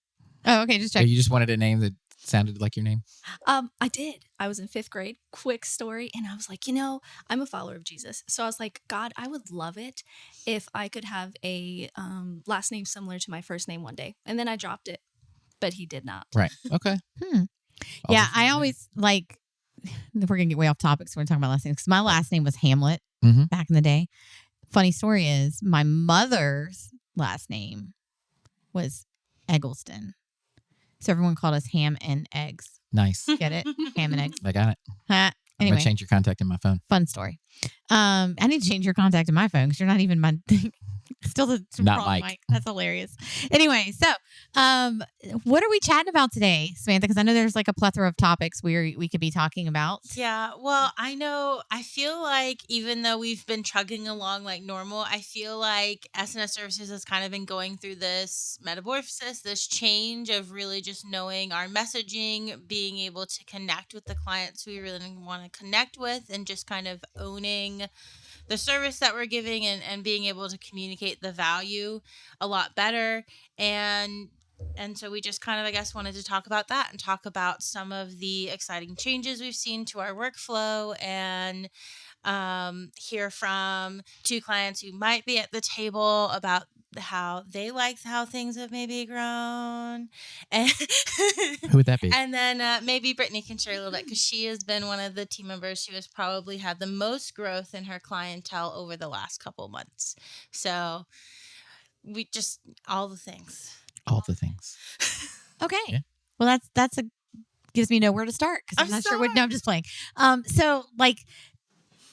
Oh, okay. Just So check. you just wanted a name that sounded like your name? I did. I was in 5th grade. Quick story. And I was like, I'm a follower of Jesus. So I was like, God, I would love it if I could have a last name similar to my first name one day. And then I dropped it, but he did not. Right. Okay. Yeah, I always we're gonna get way off topic, so we're talking about last names. Because my last name was Hamlet Mhm. back in the day. Funny story is my mother's last name was Eggleston. So everyone called us ham and eggs. Nice. Get it? Ham and eggs. I got it. Ha. I'm Anyway, gonna change your contact in my phone. fun story. I need to change your contact in my phone because you're not even my still the Not wrong Mike. mic. That's hilarious. Anyway, so what are we chatting about today, Samantha? Because I know there's like a plethora of topics we could be talking about. Yeah, well, I feel like even though we've been chugging along like normal, I feel like SNS Services has kind of been going through this metamorphosis, this change of really just knowing our messaging, being able to connect with the clients we really want to connect with, and just kind of owning the service that we're giving and being able to communicate the value a lot better. And so we just kind of, I guess, wanted to talk about that and talk about some of the exciting changes we've seen to our workflow and hear from two clients who might be at the table about how they like how things have maybe grown. And Who would that be? and then maybe Brittany can share a little bit because she has been one of the team members who has probably had the most growth in her clientele over the last couple months. So we just, all the things. All the things. Okay. Yeah. Well, that's a gives me nowhere to start because I'm I'm not sure what. sorry. No, I'm just playing. So like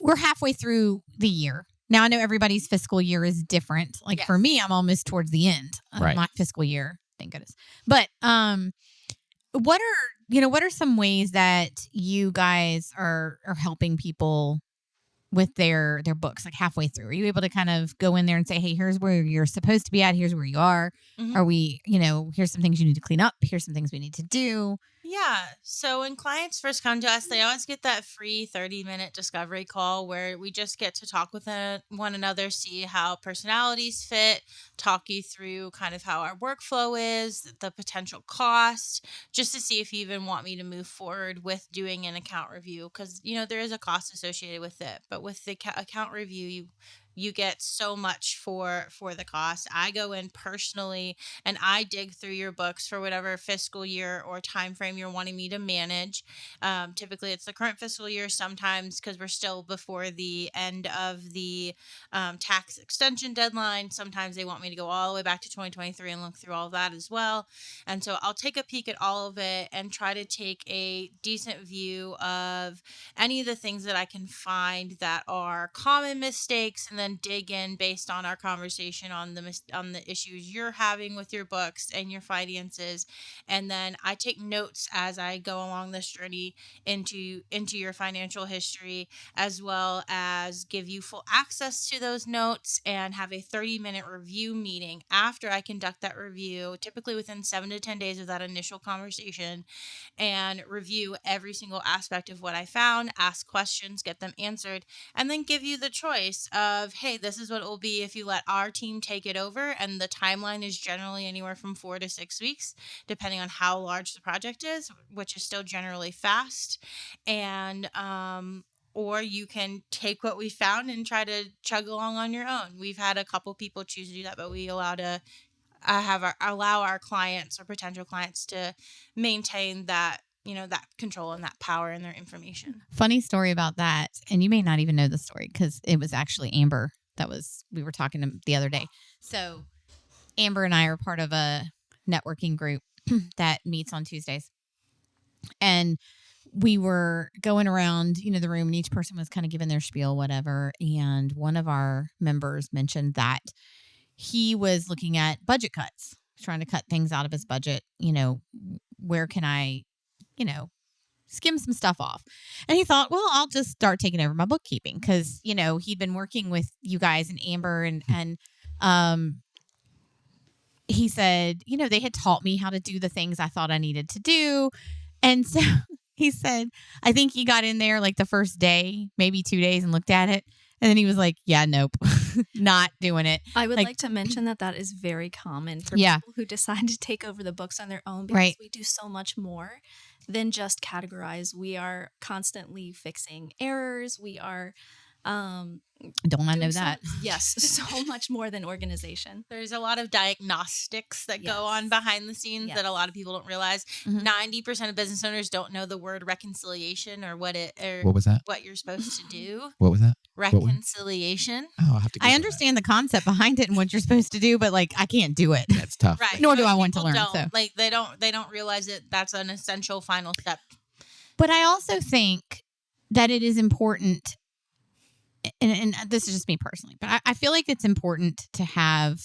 we're halfway through the year. Now I know everybody's fiscal year is different. Like for Yes. me, I'm almost towards the end of Right. my fiscal year. Thank goodness. But what are some ways that you guys are helping people with their books like halfway through? Are you able to kind of go in there and say, hey, here's where you're supposed to be at, here's where you are? Mhm. Are we, here's some things you need to clean up, here's some things we need to do? Yeah. So when clients first come to us, they always get that free 30-minute discovery call where we just get to talk with one another, see how personalities fit, talk you through kind of how our workflow is, the potential cost, just to see if you even want me to move forward with doing an account review. Because, there is a cost associated with it. But with the account review, you get so much for the cost. I go in personally and I dig through your books for whatever fiscal year or time frame you're wanting me to manage. Typically, it's the current fiscal year. Sometimes because we're still before the end of the tax extension deadline. Sometimes they want me to go all the way back to 2023 and look through all of that as well. And so I'll take a peek at all of it and try to take a decent view of any of the things that I can find that are common mistakes, and then dig in based on our conversation on the issues you're having with your books and your finances. And then I take notes as I go along this journey into your financial history, as well as give you full access to those notes and have a 30-minute review meeting after I conduct that review, typically within 7 to 10 days of that initial conversation, and review every single aspect of what I found, ask questions, get them answered, and then give you the choice of, hey, this is what it will be if you let our team take it over. And the timeline is generally anywhere from 4 to 6 weeks, depending on how large the project is, which is still generally fast. And, or you can take what we found and try to chug along on your own. We've had a couple people choose to do that, but we allow our clients or potential clients to maintain that, that control and that power in their information. Funny story about that, and you may not even know the story because it was actually Amber we were talking to the other day. So Amber and I are part of a networking group that meets on Tuesdays, and we were going around, the room, and each person was kind of giving their spiel, whatever. And one of our members mentioned that he was looking at budget cuts, trying to cut things out of his budget. Where can I, skim some stuff off? And he thought, well, I'll just start taking over my bookkeeping because, he'd been working with you guys and Amber and he said, they had taught me how to do the things I thought I needed to do. And so he said, I think he got in there like the first day, maybe 2 days, and looked at it. And then he was like, yeah, nope, not doing it. I would like to mention that is very common for Yeah. people who decide to take over the books on their own because Right. we do so much more than just categorize. We are constantly fixing errors. We are Don't I know doing that? yes, so much more than organization. There's a lot of diagnostics that go on Yes. behind the scenes Yes. that a lot of people don't realize. Mhm. 90% of business owners don't know the word reconciliation or what What was that? what you're supposed to do. What was that? reconciliation. Oh, I'll have to. I Google understand the concept behind it and what you're supposed to do, but like I can't do it. that. That's tough. Right. Nor do Most I want to people learn, don't. so. Like they don't realize that that's an essential final step. But I also think that it is important, and this is just me personally, but I feel like it's important to have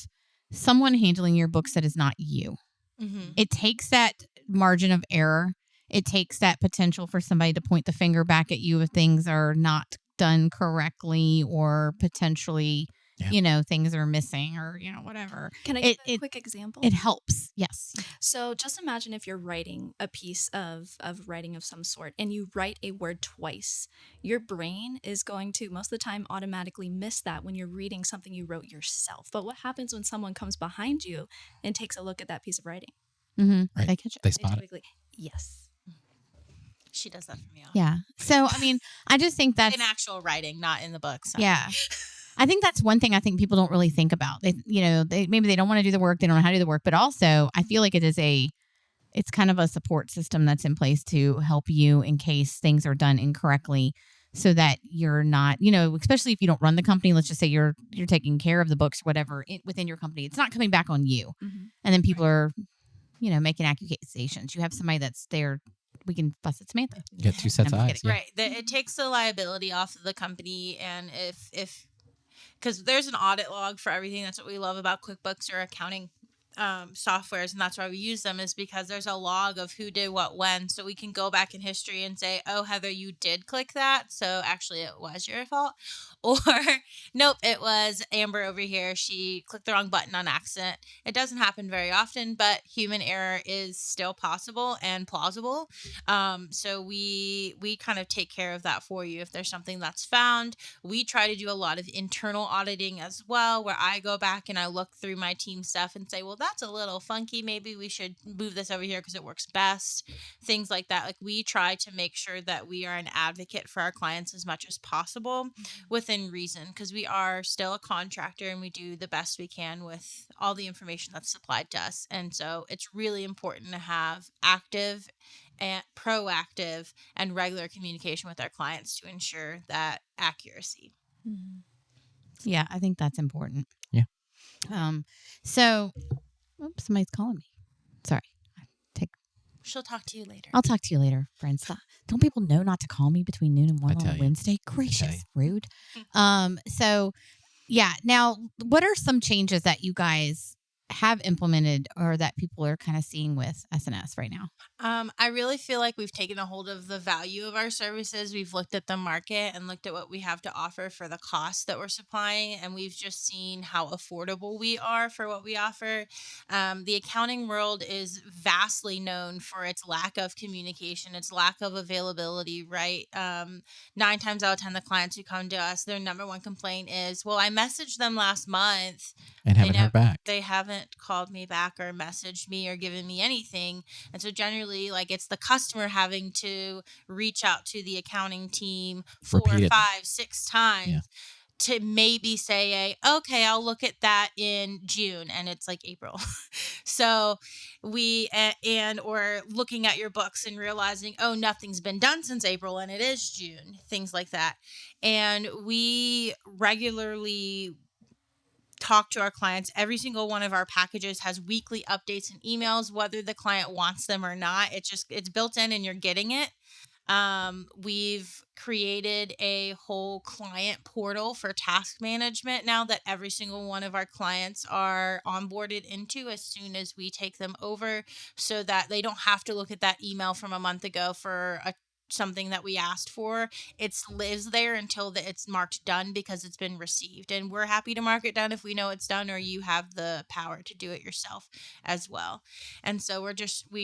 someone handling your books that is not you. Mm-hmm. It takes that margin of error. It takes that potential for somebody to point the finger back at you if things are not done correctly or potentially, Yeah. things are missing or, whatever. Can I give a quick example? It helps. Yes. So just imagine if you're writing a piece of writing of some sort and you write a word twice. Your brain is going to most of the time automatically miss that when you're reading something you wrote yourself. But what happens when someone comes behind you and takes a look at that piece of writing? Mm-hmm. Right. They catch it. They They spot it. typically, yes. She does that for me. Yeah. So, I mean, I just think that's In actual writing, not in the books. Yeah. I think that's one thing I think people don't really think about. They maybe they don't want to do the work. They don't know how to do the work, but also I feel like it's kind of a support system that's in place to help you in case things are done incorrectly so that you're not, especially if you don't run the company, let's just say you're taking care of the books, whatever within your company, it's not coming back on you. Mm-hmm. And then people are, making accusations. You have somebody that's there. We can fuss at Samantha. You got two sets I'm of just eyes. kidding. Yeah. Right. It takes the liability off of the company. And if because there's an audit log for everything. That's what we love about QuickBooks or accounting softwares. And that's why we use them, is because there's a log of who did what when. So we can go back in history and say, oh, Heather, you did click that. So actually it was your fault. Or nope, it was Amber over here. She clicked the wrong button on accident. It doesn't happen very often, but human error is still possible and plausible. So we kind of take care of that for you. If there's something that's found, we try to do a lot of internal auditing as well, where I go back and I look through my team stuff and say, well, that's a little funky. Maybe we should move this over here because it works best. Things like that. Like we try to make sure that we are an advocate for our clients as much as possible within reason, because we are still a contractor and we do the best we can with all the information that's supplied to us. And so it's really important to have active and proactive and regular communication with our clients to ensure that accuracy. Mm-hmm. Yeah, I think that's important. Yeah. So, oops, somebody's calling me. Sorry. She'll talk to you later. I'll talk to you later, friends. Don't people know not to call me between noon and 1 tell on you. Wednesday? Gracious, rude. So, yeah. Now, what are some changes that you guys have implemented or that people are kind of seeing with SNS right now? I really feel like we've taken a hold of the value of our services. We've looked at the market and looked at what we have to offer for the cost that we're supplying, and we've just seen how affordable we are for what we offer. The accounting world is vastly known for its lack of communication, its lack of availability, right? 9 times out of 10, the clients who come to us, their number one complaint is, well, I messaged them last month And haven't heard back. they haven't called me back or messaged me or given me anything. And so generally, like, it's the customer having to reach out to the accounting team 4, Repeat it. 5, 6 times Yeah. to maybe say, okay, I'll look at that in June, and it's like April. So or looking at your books and realizing, oh, nothing's been done since April and it is June, things like that. And we regularly talk to our clients. Every single one of our packages has weekly updates and emails, whether the client wants them or not. It's built in and you're getting it. We've created a whole client portal for task management now that every single one of our clients are onboarded into as soon as we take them over, so that they don't have to look at that email from a month ago for something that we asked for. It lives there until it's marked done because it's been received, and we're happy to mark it done if we know it's done, or you have the power to do it yourself as well. And so we're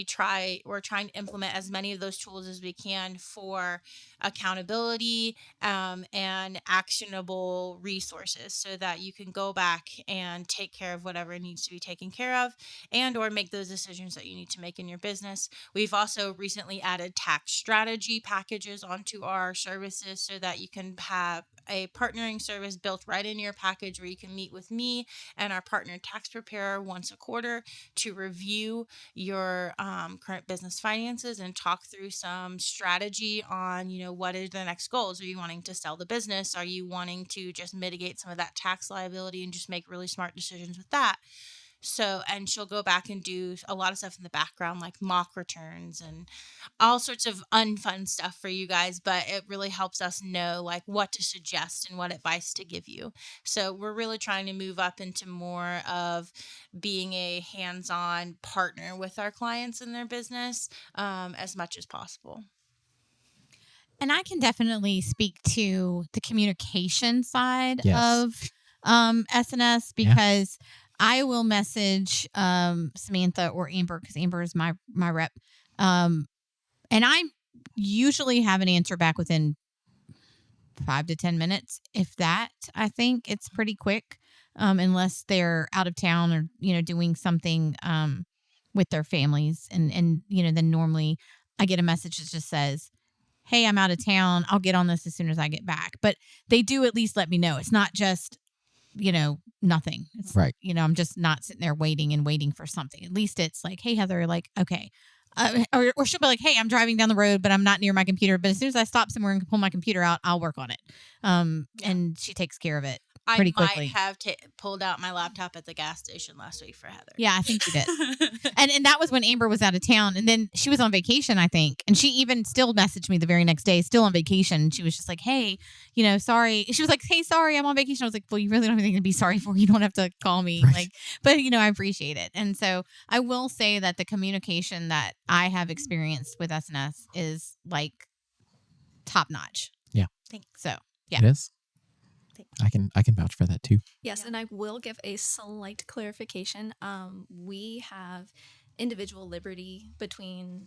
trying to implement as many of those tools as we can for accountability and actionable resources, so that you can go back and take care of whatever needs to be taken care of, and or make those decisions that you need to make in your business. We've also recently added tax strategy strategy packages onto our services so that you can have a partnering service built right in your package where you can meet with me and our partner tax preparer once a quarter to review your current business finances and talk through some strategy on, what are the next goals? Are you wanting to sell the business? Are you wanting to just mitigate some of that tax liability and just make really smart decisions with that? So, and she'll go back and do a lot of stuff in the background, like mock returns and all sorts of unfun stuff for you guys. But it really helps us know like what to suggest and what advice to give you. So we're really trying to move up into more of being a hands-on partner with our clients in their business as much as possible. And I can definitely speak to the communication side Yes. of SNS because I will message Samantha or Amber because Amber is my rep. And I usually have an answer back within 5 to 10 minutes. If that, I think it's pretty quick unless they're out of town or, doing something with their families. And then normally I get a message that just says, hey, I'm out of town. I'll get on this as soon as I get back. But they do at least let me know. It's not just, nothing. It's Right. I'm just not sitting there waiting for something. At least it's like, hey, Heather, like, okay. Or she'll be like, hey, I'm driving down the road, but I'm not near my computer. But as soon as I stop somewhere and can pull my computer out, I'll work on it. And she takes care of it pretty quickly. I might have pulled out my laptop at the gas station last week for Heather. Yeah, I think you did. and that was when Amber was out of town. And then she was on vacation, I think. And she even still messaged me the very next day, still on vacation. And she was just like, hey, sorry. She was like, hey, sorry, I'm on vacation. I was like, well, you really don't have anything to be sorry for. You don't have to call me. Right. But I appreciate it. And so I will say that the communication that I have experienced with SNS is like top notch. Yeah. So, yeah. It is. I can vouch for that too. Yes, Yeah. and I will give a slight clarification. We have individual liberty between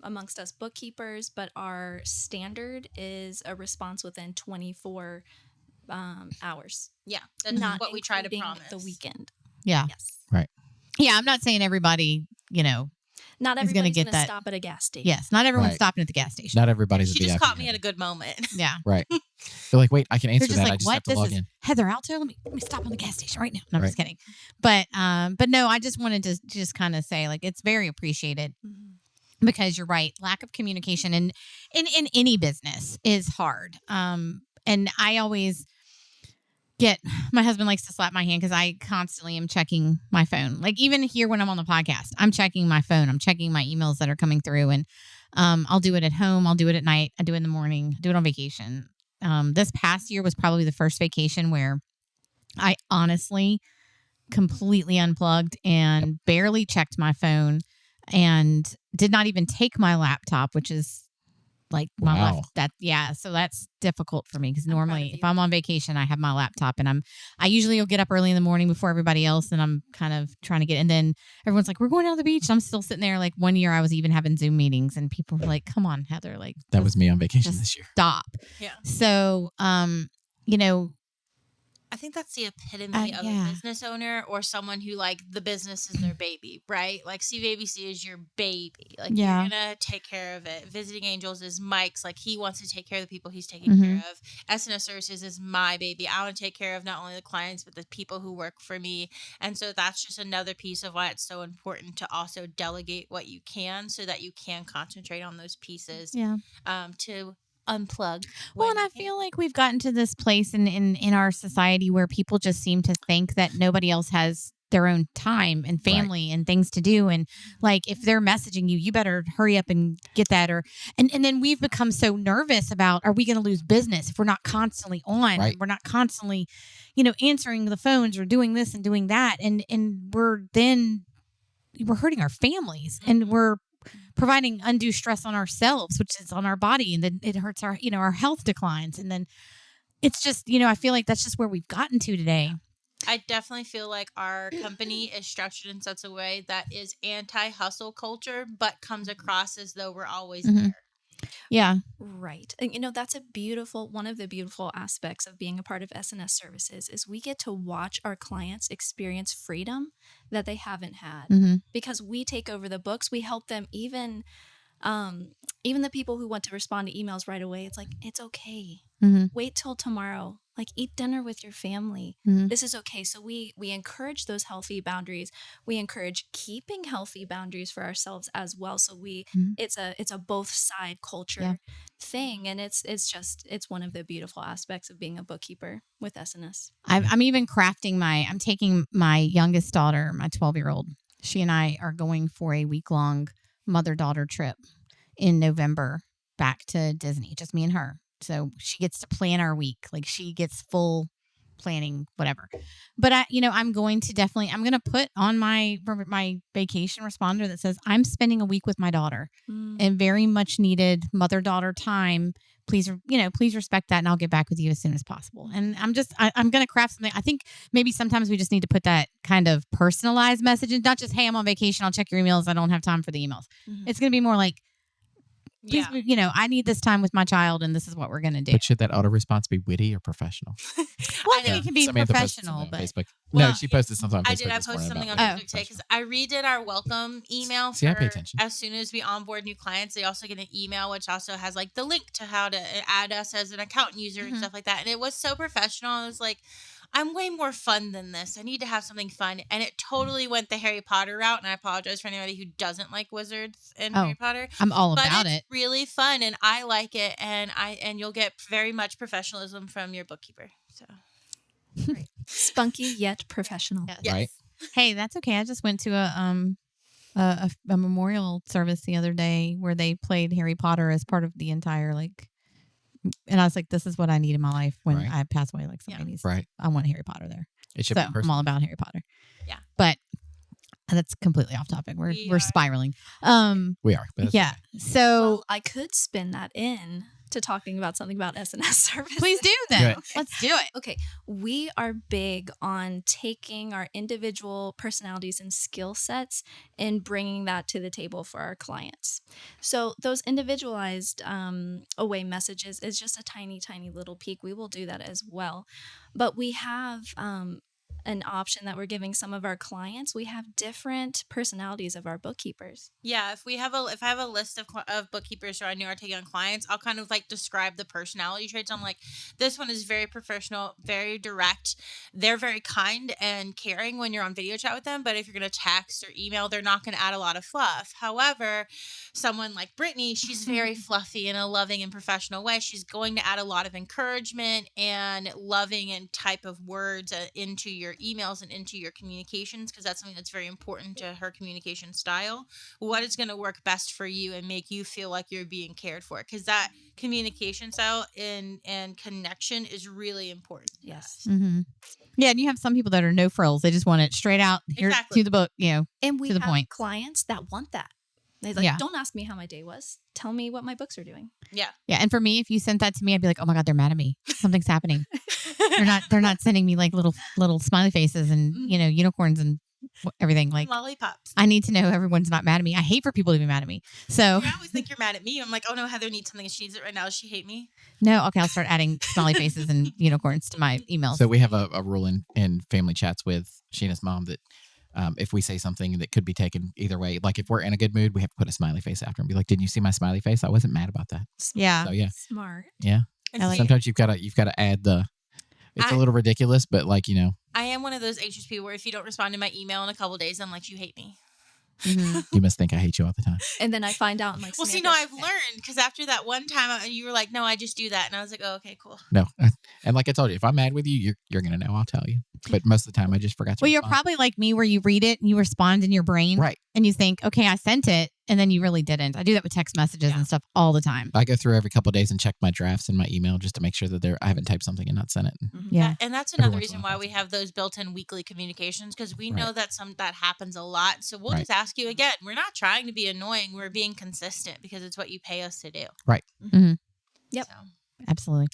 amongst us bookkeepers, but our standard is a response within 24 hours, Yeah, that's not what we try to including promise. the weekend. Yeah. Yes, Yeah. I'm not saying everybody, not Is gonna everybody's get going to that. stop at a gas station. yes, not everyone's Right. stopping at the gas station. Not everybody's She a just VIP caught me at head. a good moment. Yeah. Right. They're like, wait, I can They're answer just that. I like, just what? have to This log is in. Heather Alto. Let me stop on the gas station right now. No, I'm just Right. kidding. But no, I just wanted to just kind of say, like, it's very appreciated Mhm. because you're right. Lack of communication in any business is hard. And I always my husband likes to slap my hand because I constantly am checking my phone. Like even here when I'm on the podcast, I'm checking my phone. I'm checking my emails that are coming through, and I'll do it at home. I'll do it at night. I do it in the morning. I do it on vacation. This past year was probably the first vacation where I honestly completely unplugged and barely checked my phone and did not even take my laptop, which is like my Wow. left. So that's difficult for me because I'm proud normally of if you. I'm on vacation, I have my laptop and I usually will get up early in the morning before everybody else and I'm kind of trying to and then everyone's like, we're going down to the beach. And I'm still sitting there. Like one year I was even having Zoom meetings and people were like, come on, Heather, like That was me on vacation just this year. stop. Yeah. So, I think that's the epitome of yeah. a business owner or someone who like the business is their baby, right? Like CVABC is your baby. Like Yeah. you're gonna take care of it. Visiting Angels is Mike's. Like he wants to take care of the people he's taking Mhm. care of. SNS Services is my baby. I want to take care of not only the clients but the people who work for me. And so that's just another piece of why it's so important to also delegate what you can so that you can concentrate on those pieces Yeah. to unplug. Well, when and I you can. feel like we've gotten to this place in our society where people just seem to think that nobody else has their own time and family and things to do. And like, if they're messaging you, you better hurry up and get that. And then we've become so nervous about, are we going to lose business if we're not constantly on? Right. We're not constantly, answering the phones or doing this and doing that. And we're hurting our families and we're providing undue stress on ourselves, which is on our body. And then it hurts our health declines. And then it's just, I feel like that's just where we've gotten to today. I definitely feel like our company is structured in such a way that is anti-hustle culture, but comes across as though we're always Mhm. there. Yeah. Right. And that's one of the beautiful aspects of being a part of SNS Services is we get to watch our clients experience freedom that they haven't had Mhm. because we take over the books. We help them even Even the people who want to respond to emails right away, it's like, it's okay. Mhm. Wait till tomorrow. Like, eat dinner with your family. Mhm. This is okay. So we encourage those healthy boundaries. We encourage keeping healthy boundaries for ourselves as well. So Mhm. it's a both side culture Yeah. thing, and it's one of the beautiful aspects of being a bookkeeper with SNS. I'm even crafting I'm taking my youngest daughter, my 12-year-old. She and I are going for a week-long mother-daughter trip in November back to Disney, just me and her. So she gets to plan our week. Like, she gets full planning, whatever. But I'm going to put on my vacation responder that says I'm spending a week with my daughter and very much needed mother-daughter time. Please respect that, and I'll get back with you as soon as possible. And I'm going to craft something. I think maybe sometimes we just need to put that kind of personalized message in, not just, hey, I'm on vacation, I'll check your emails, I don't have time for the emails. Mhm. It's going to be more like, please, Yeah. I need this time with my child, and this is what we're going to do. But should that auto response be witty or professional? Well, I think it can be Samantha posted professional, something on but Facebook. Well, No, she posted something on Facebook. I did. I this posted morning something on about Facebook today because professional. I redid our welcome email See, I pay for attention. as soon as we onboard new clients. They also get an email which also has like the link to how to add us as an account user and Mhm. stuff like that. And it was so professional. I was like, I'm way more fun than this. I need to have something fun. And it totally went the Harry Potter route. And I apologize for anybody who doesn't like wizards and Harry Potter. I'm all But about it's it. really fun, and I like it. And you'll get very much professionalism from your bookkeeper. So Spunky yet professional. Yes. Right. Hey, that's okay. I just went to a memorial service the other day where they played Harry Potter as part of the entire and I was like, this is what I need in my life when Right. I pass away. Like, somebody needs, Right. I want Harry Potter there. It should So be I'm personal. all about Harry Potter. Yeah. But that's completely off topic. We're We are. spiraling. We are. But that's Yeah. okay. So Well, I could spin that in to talking about something about SNS services. please do Do then. it. Let's do it. Okay, we are big on taking our individual personalities and skill sets and bringing that to the table for our clients. So those individualized away messages is just a tiny, tiny little peek. We will do that as well. But we have an option that we're giving some of our clients. We have different personalities of our bookkeepers. yeah, if I have a list of bookkeepers who I knew are taking on clients, I'll kind of like describe the personality traits. I'm like, this one is very professional, very direct. They're very kind and caring when you're on video chat with them. But if you're going to text or email, they're not going to add a lot of fluff. However, someone like Brittany, she's very fluffy in a loving and professional way. She's going to add a lot of encouragement and loving and type of words into your emails and into your communications, because that's something that's very important to her communication style. What is going to work best for you and make you feel like you're being cared for? Because that communication style and connection is really important. Yes. Mm-hmm. Yeah, and you have some people that are no frills. They just want it straight out here Exactly. to the book. And we To the have point. clients that want that. They're like, Yeah. don't ask me how my day was. Tell me what my books are doing. Yeah. Yeah, and for me, if you sent that to me, I'd be like, "Oh my god, they're mad at me. Something's happening. They're not sending me like little smiley faces and unicorns and everything. Like, Lollipops. I need to know everyone's not mad at me. I hate for people to be mad at me. So I always think you're mad at me. I'm like, oh no, Heather needs something and she needs it right now. Does she hate me? no, okay, I'll start adding smiley faces and unicorns to my emails. So we have a rule in family chats with Sheena's mom that if we say something that could be taken either way, like if we're in a good mood, we have to put a smiley face after and be like, "Didn't you see my smiley face? I wasn't mad about that." Yeah. So yeah, Smart. yeah. I like- Sometimes you've got to add the. It's a I- little ridiculous, but like I am one of those anxious people where if you don't respond to my email in a couple days, I'm like, you hate me. Mhm. you must think I hate you all the time. And then I find out, I'm like, Well, see, Samantha, no, I've learned because after that one time, you were like, no, I just do that. And I was like, oh, okay, cool. No, and like I told you, if I'm mad with you, you're gonna know. I'll tell you. But most of the time, I just forgot to. Well, you're respond. probably like me where you read it and you respond in your brain. Right. And you think, okay, I sent it. And then you really didn't. I do that with text messages and stuff all the time. I go through every couple of days and check my drafts in my email just to make sure that I haven't typed something and not sent it. Yeah. And that's Every another once in a reason while why we have those built-in weekly communications, because we know Right. that happens a lot. So we'll Right. just ask you again. We're not trying to be annoying. We're being consistent because it's what you pay us to do. Yep. So, Absolutely.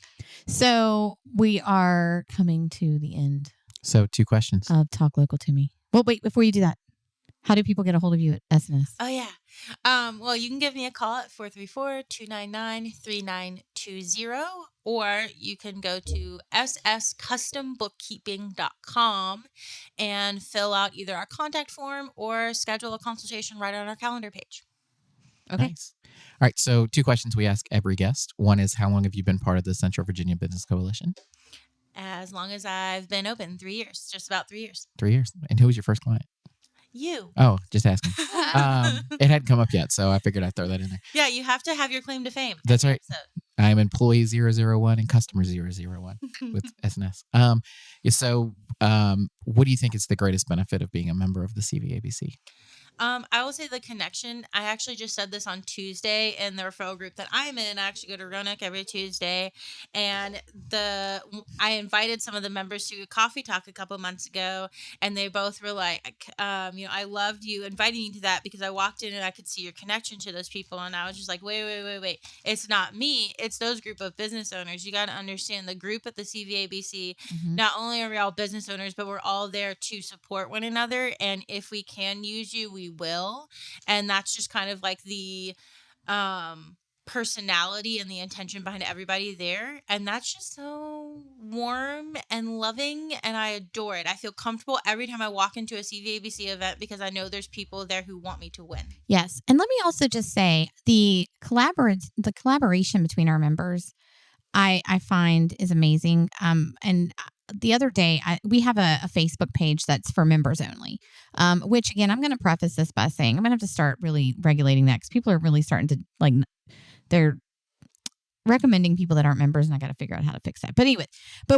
So we are coming to the end So 2 questions. of Talk Local to Me. Well, wait, before you do that, how do people get a hold of you at SNS? oh yeah. Well, you can give me a call at 434-299-3920, or you can go to sscustombookkeeping.com and fill out either our contact form or schedule a consultation right on our calendar page. Okay. Nice. All right. So 2 questions we ask every guest. One is, how long have you been part of the Central Virginia Business Coalition? As long as I've been open, 3 years, just about 3 years. 3 years. And who was your first client? You. Oh, just asking. It hadn't come up yet, so I figured I'd throw that in there. Yeah, you have to have your claim to fame. That's right. So, I'm employee 001 and customer 001 with SNS. So what do you think is the greatest benefit of being a member of the CVABC? I will say the connection. I actually just said this on Tuesday in the referral group that I'm in. I actually go to Roanoke every Tuesday, and I invited some of the members to a coffee talk a couple months ago, and they both were like, I loved you inviting me to that because I walked in and I could see your connection to those people, and I was just like, wait, it's not me, it's those group of business owners. You got to understand the group at the CVABC. Mm-hmm. Not only are we all business owners, but we're all there to support one another, and if we can use you, we will. And that's just kind of like the personality and the intention behind everybody there, and that's just so warm and loving, and I adore it. I feel comfortable every time I walk into a CVABC event because I know there's people there who want me to win. Yes. And let me also just say the collaboration between our members, I find is amazing. And the other day, we have a Facebook page that's for members only, which again, I'm going to preface this by saying I'm going to have to start really regulating that because people are really starting to they're recommending people that aren't members, and I got to figure out how to fix that. But anyway,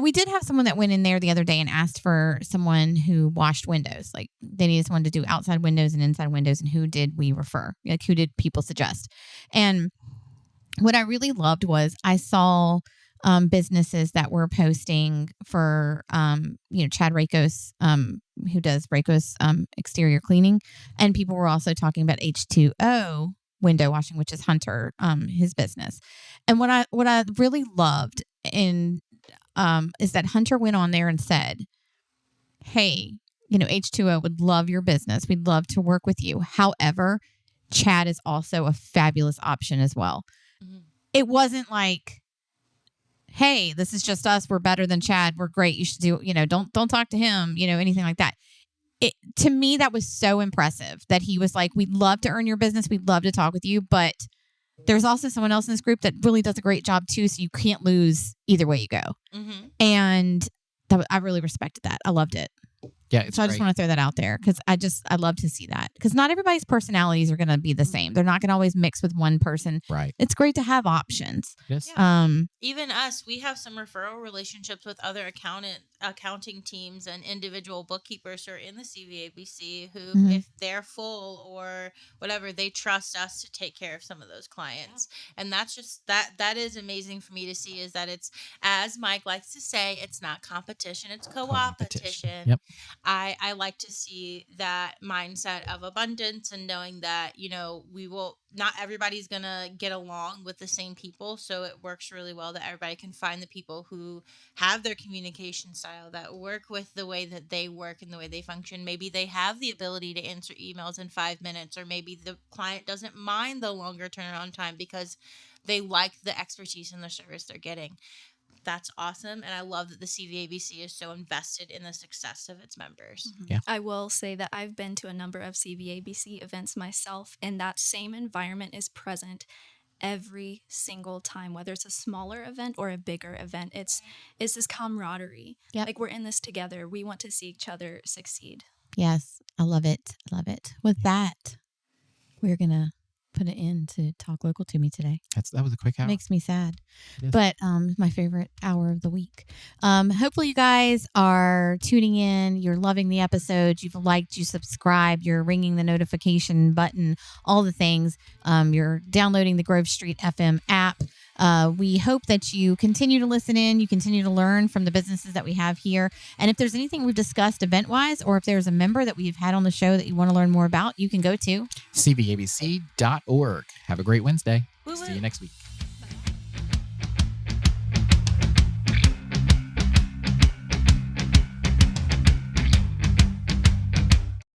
we did have someone that went in there the other day and asked for someone who washed windows. Like they needed someone to do outside windows and inside windows, and who did we refer? Like who did people suggest? And what I really loved was I saw businesses that were posting for, Chad Rakos, who does Rakos exterior cleaning. And people were also talking about H2O window washing, which is Hunter, his business. And what I really loved is that Hunter went on there and said, hey, H2O would love your business. We'd love to work with you. However, Chad is also a fabulous option as well. Mm-hmm. It wasn't like, hey, this is just us. We're better than Chad. We're great. You should do, don't talk to him, anything like that. To me, that was so impressive that he was like, we'd love to earn your business. We'd love to talk with you. But there's also someone else in this group that really does a great job too. So you can't lose either way you go. Mm-hmm. And I really respected that. I loved it. Yeah. So I just want to throw that out there because I love to see that because not everybody's personalities are going to be the same. They're not going to always mix with one person. Right. It's great to have options. Yes. Yeah. Even us, we have some referral relationships with other accounting teams and individual bookkeepers who are in the CVABC who, mm-hmm. if they're full or whatever, they trust us to take care of some of those clients. Yeah. And that's just that is amazing for me to see is that it's, as Mike likes to say, it's not competition, it's co-opetition. Yep. I like to see that mindset of abundance and knowing that, not everybody's going to get along with the same people. So it works really well that everybody can find the people who have their communication style, that work with the way that they work and the way they function. Maybe they have the ability to answer emails in 5 minutes, or maybe the client doesn't mind the longer turnaround time because they like the expertise and the service they're getting. That's awesome. And I love that the CVABC is so invested in the success of its members. Mm-hmm. Yeah. I will say that I've been to a number of CVABC events myself, and that same environment is present every single time, whether it's a smaller event or a bigger event. It's this camaraderie. Yep. Like we're in this together. We want to see each other succeed. Yes. I love it. Love it. With that, we're going to put it in to Talk Local to Me today. That was a quick hour. Makes me sad. But my favorite hour of the week. Hopefully you guys are tuning in. You're loving the episodes. You've liked, you subscribed, you're ringing the notification button, all the things. You're downloading the Grove Street FM app. We hope that you continue to listen in, you continue to learn from the businesses that we have here. And if there's anything we've discussed event-wise, or if there's a member that we've had on the show that you want to learn more about, you can go to cvabc.org. Have a great Wednesday. Woo-woo. See you next week.